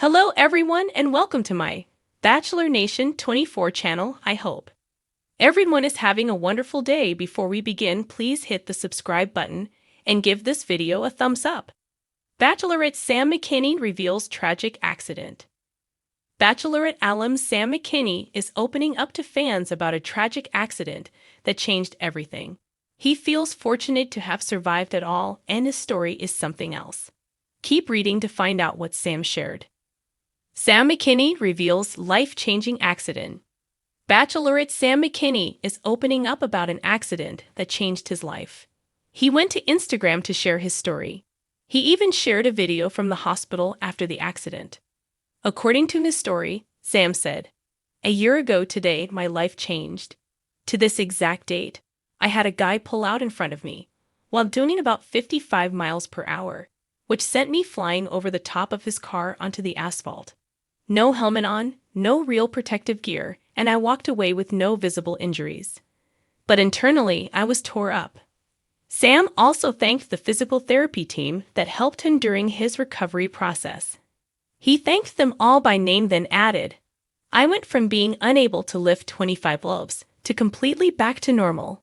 Hello everyone and welcome to my Bachelor Nation 24 channel, I hope. Everyone is having a wonderful day. Before we begin, please hit the subscribe button and give this video a thumbs up. Bachelorette Sam McKinney reveals tragic accident. Bachelorette alum Sam McKinney is opening up to fans about a tragic accident that changed everything. He feels fortunate to have survived it all, and his story is something else. Keep reading to find out what Sam shared. Sam McKinney reveals life-changing accident. Bachelorette Sam McKinney is opening up about an accident that changed his life. He went to Instagram to share his story. He even shared a video from the hospital after the accident. According to his story, Sam said, "A year ago today, my life changed. To this exact date, I had a guy pull out in front of me while doing about 55 miles per hour, which sent me flying over the top of his car onto the asphalt. No helmet on, no real protective gear, and I walked away with no visible injuries. But internally, I was tore up." Sam also thanked the physical therapy team that helped him during his recovery process. He thanked them all by name, then added, "I went from being unable to lift 25 loaves to completely back to normal.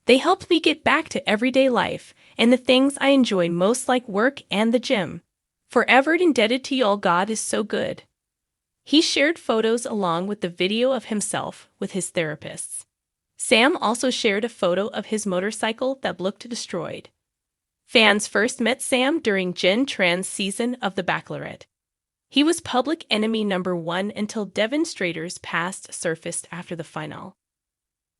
They helped me get back to everyday life and the things I enjoy most, like work and the gym. Forever indebted to y'all. God is so good." He shared photos along with the video of himself with his therapists. Sam also shared a photo of his motorcycle that looked destroyed. Fans first met Sam during Jen Tran's season of The Bachelorette. He was public enemy number one until demonstrators' past surfaced after the final.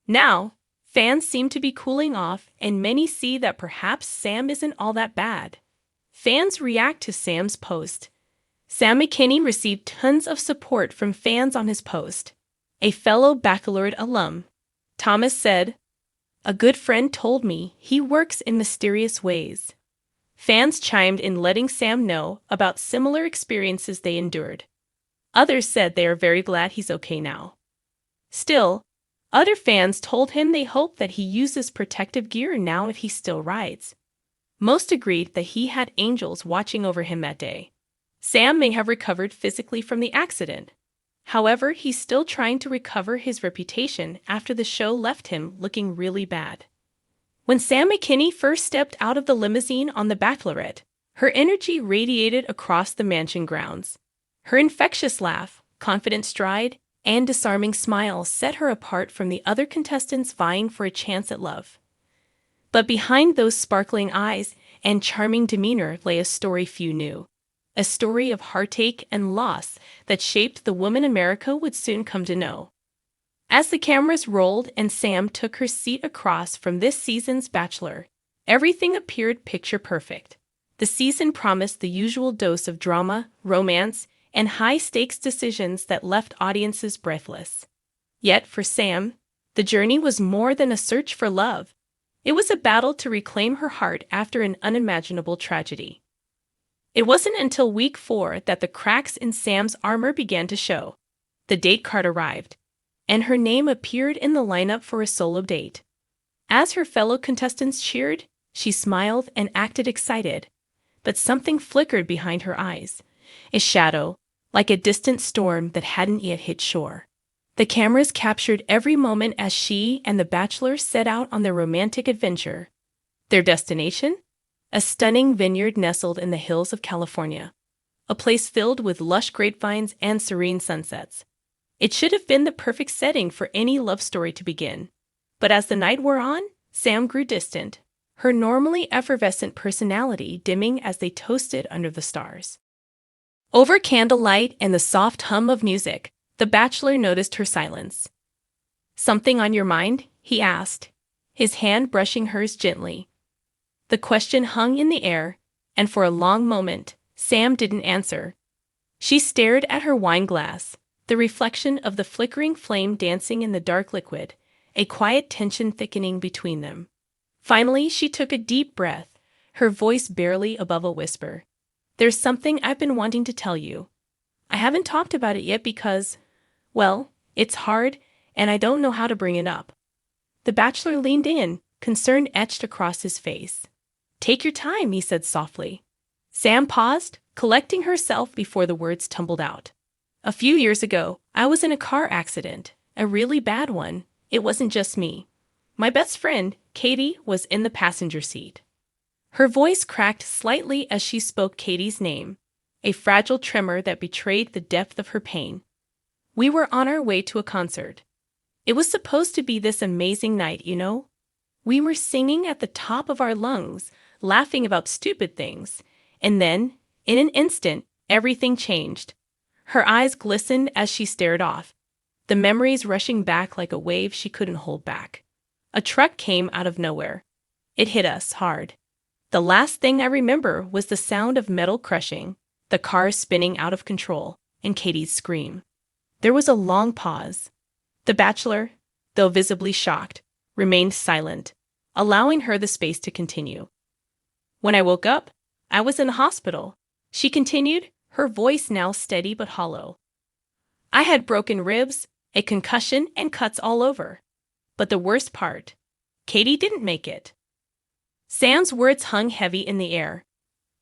Now, fans seem to be cooling off, and many see that perhaps Sam isn't all that bad. Fans react to Sam's post. Sam McKinney received tons of support from fans on his post. A fellow Bachelorette alum, Thomas, said, "A good friend told me he works in mysterious ways." Fans chimed in, letting Sam know about similar experiences they endured. Others said they are very glad he's okay now. Still, other fans told him they hope that he uses protective gear now if he still rides. Most agreed that he had angels watching over him that day. Sam may have recovered physically from the accident. However, he's still trying to recover his reputation after the show left him looking really bad. When Sam McKinney first stepped out of the limousine on The Bachelorette, her energy radiated across the mansion grounds. Her infectious laugh, confident stride, and disarming smile set her apart from the other contestants vying for a chance at love. But behind those sparkling eyes and charming demeanor lay a story few knew. A story of heartache and loss that shaped the woman America would soon come to know. As the cameras rolled and Sam took her seat across from this season's Bachelor, everything appeared picture perfect. The season promised the usual dose of drama, romance, and high-stakes decisions that left audiences breathless. Yet for Sam, the journey was more than a search for love. It was a battle to reclaim her heart after an unimaginable tragedy. It wasn't until week 4 that the cracks in Sam's armor began to show. The date card arrived, and her name appeared in the lineup for a solo date. As her fellow contestants cheered, she smiled and acted excited, but something flickered behind her eyes, a shadow, like a distant storm that hadn't yet hit shore. The cameras captured every moment as she and the Bachelor set out on their romantic adventure. Their destination? A stunning vineyard nestled in the hills of California, a place filled with lush grapevines and serene sunsets. It should have been the perfect setting for any love story to begin. But as the night wore on, Sam grew distant, her normally effervescent personality dimming as they toasted under the stars. Over candlelight and the soft hum of music, the Bachelor noticed her silence. "Something on your mind?" he asked, his hand brushing hers gently. The question hung in the air, and for a long moment, Sam didn't answer. She stared at her wine glass, the reflection of the flickering flame dancing in the dark liquid, a quiet tension thickening between them. Finally, she took a deep breath, her voice barely above a whisper. "There's something I've been wanting to tell you. I haven't talked about it yet because, well, it's hard, and I don't know how to bring it up." The Bachelor leaned in, concern etched across his face. "Take your time," he said softly. Sam paused, collecting herself before the words tumbled out. A few years ago, I was in a car accident, a really bad one. It wasn't just me. My best friend, Katie, was in the passenger seat. Her voice cracked slightly as she spoke Katie's name, a fragile tremor that betrayed the depth of her pain. We were on our way to a concert. It was supposed to be this amazing night, you know? We were singing at the top of our lungs, laughing about stupid things. And then, in an instant, everything changed. Her eyes glistened as she stared off, the memories rushing back like a wave she couldn't hold back. A truck came out of nowhere. It hit us hard. The last thing I remember was the sound of metal crushing, the car spinning out of control, and Katie's scream. There was a long pause. The Bachelor, though visibly shocked, remained silent, allowing her the space to continue. When I woke up, I was in the hospital, she continued, her voice now steady but hollow. I had broken ribs, a concussion, and cuts all over. But the worst part, Katie didn't make it. Sam's words hung heavy in the air.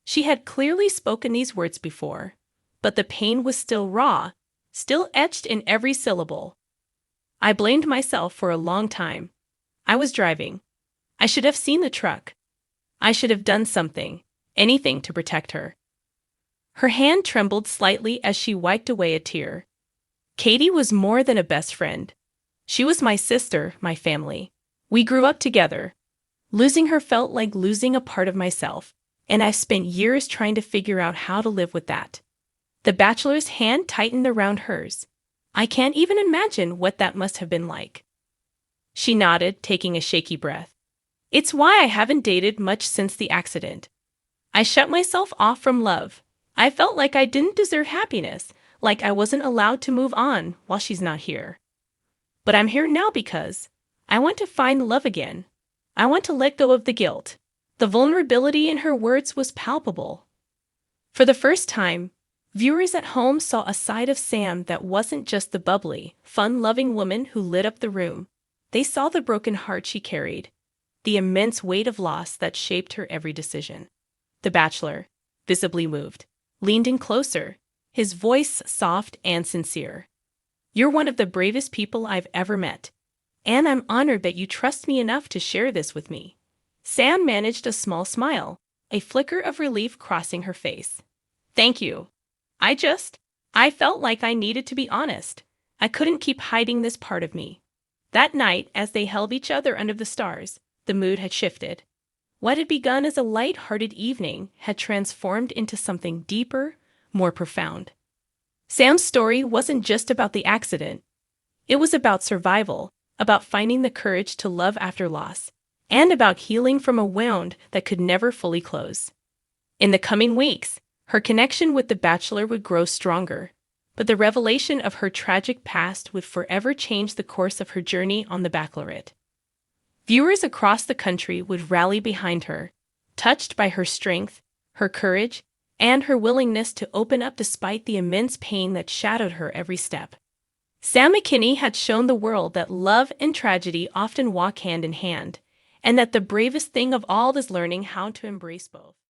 She had clearly spoken these words before, but the pain was still raw, still etched in every syllable. I blamed myself for a long time. I was driving. I should have seen the truck. I should have done something, anything to protect her. Her hand trembled slightly as she wiped away a tear. Katie was more than a best friend. She was my sister, my family. We grew up together. Losing her felt like losing a part of myself, and I've spent years trying to figure out how to live with that. The Bachelor's hand tightened around hers. I can't even imagine what that must have been like. She nodded, taking a shaky breath. It's why I haven't dated much since the accident. I shut myself off from love. I felt like I didn't deserve happiness, like I wasn't allowed to move on while she's not here. But I'm here now because I want to find love again. I want to let go of the guilt. The vulnerability in her words was palpable. For the first time, viewers at home saw a side of Sam that wasn't just the bubbly, fun-loving woman who lit up the room. They saw the broken heart she carried, the immense weight of loss that shaped her every decision. The Bachelor, visibly moved, leaned in closer, his voice soft and sincere. You're one of the bravest people I've ever met, and I'm honored that you trust me enough to share this with me. Sam managed a small smile, a flicker of relief crossing her face. Thank you. I felt like I needed to be honest. I couldn't keep hiding this part of me. That night, as they held each other under the stars, the mood had shifted. What had begun as a light-hearted evening had transformed into something deeper, more profound. Sam's story wasn't just about the accident. It was about survival, about finding the courage to love after loss, and about healing from a wound that could never fully close. In the coming weeks, her connection with the Bachelor would grow stronger, but the revelation of her tragic past would forever change the course of her journey on the Bachelorette. Viewers across the country would rally behind her, touched by her strength, her courage, and her willingness to open up despite the immense pain that shadowed her every step. Sam McKinney had shown the world that love and tragedy often walk hand in hand, and that the bravest thing of all is learning how to embrace both.